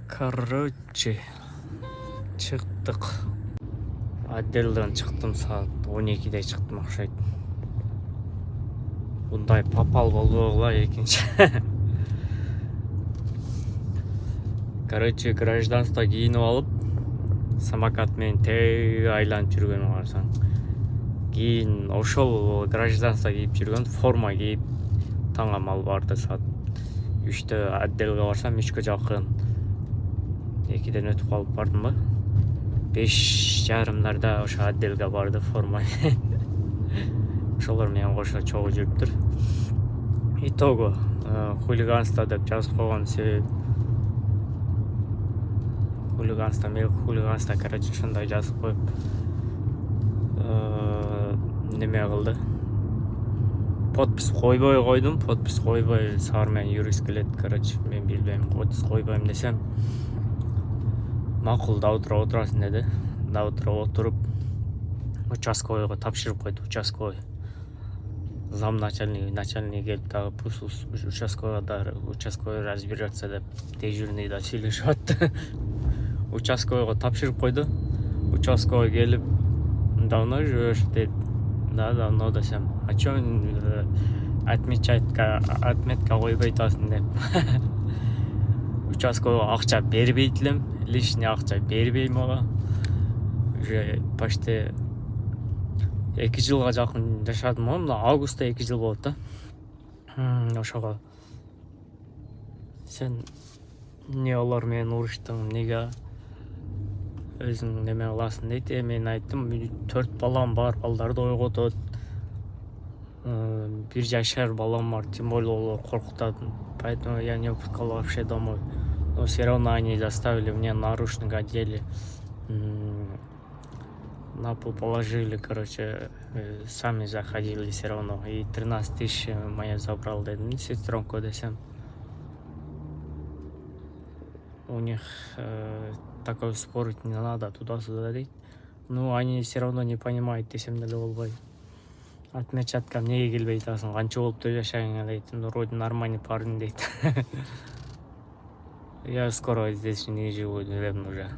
Короче, чыктык. Отделден чыктым, саат 12-де чыктым окшойт. Мындай попал болбогула экинчи. Короче, гражданство кийинип алып, самокат менен тээ айланып жүргөнү карасаң. Кийин ошол гражданство кийип жүргөн, форма кийип таңамал барды. Саат 3-тө отделге барсам, 3-кө жакын 2-ден өтүп калып бардым ба. 5:30 ошо отделге барды форма. Ошолор менен кошо чогуу жүрүптүр. Итого хулиганство деп жазып койгон себеп хулиганство, короче, ошондой жазып коюп неме кылды. Подпись койбой койдум, подпись койбой, саар менен юрист келет, короче, мен билбейм, подпись койбойм десем, макул, да отурасың деди. Да отуруп участковыйга тапшырып койду. Участковый зам начальник келип дагы участковый разберется деп дежурный да сүйлөшүп атты. Участковыйга тапшырып койду. Участковый келип давно живешь дейт. Да, давно десем. А чё отметка койбой атасың деп. Участковыйга акча бербейт элем, лишний акча бербей мага. Уже почти 2 жылга жакын жашадым. Мына августта 2 жыл болот да. Ошого сен эмне алар менен уруштуң, эмнеге өзүң неме кыласың дейт. Мен айттым, 4 балам бар, балдарды ойготот. 1 жашар балам бар, тем более олар коркутат. Поэтому я не пускал вообще домой. Но все равно они заставили меня наручник одели, на пол положили, короче, сами заходили все равно. И 13 тысяч моя забрал, дедим, сестренку десем. У них такой спорить не надо, туда-сюда дейт. Ну, они все равно не понимают, десем деле болбой. Отмечатка эмнеге келбей атасың, канча болуптур жашагың дейт. Ну, вроде нормальный парень дейт. Я скоро здесь не живу, наверное, уже.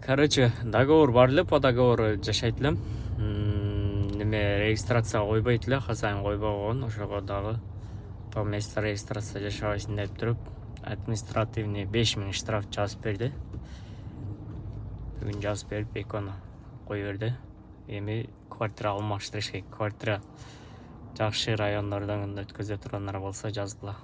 Короче, договор бар эле, по договору жашайт элем. Неме регистрация койбойт эле, хозяин койбой койгон. Ошого дагы по месту регистрация жашабайсың деп туруп, административный 5000 штраф жазып берди. Бүгүн жазып берип, экону кой берди. Эми квартира алмаштырыш керек. Квартира жакшы райондордон өткөзө тургандар болсо жазгыла.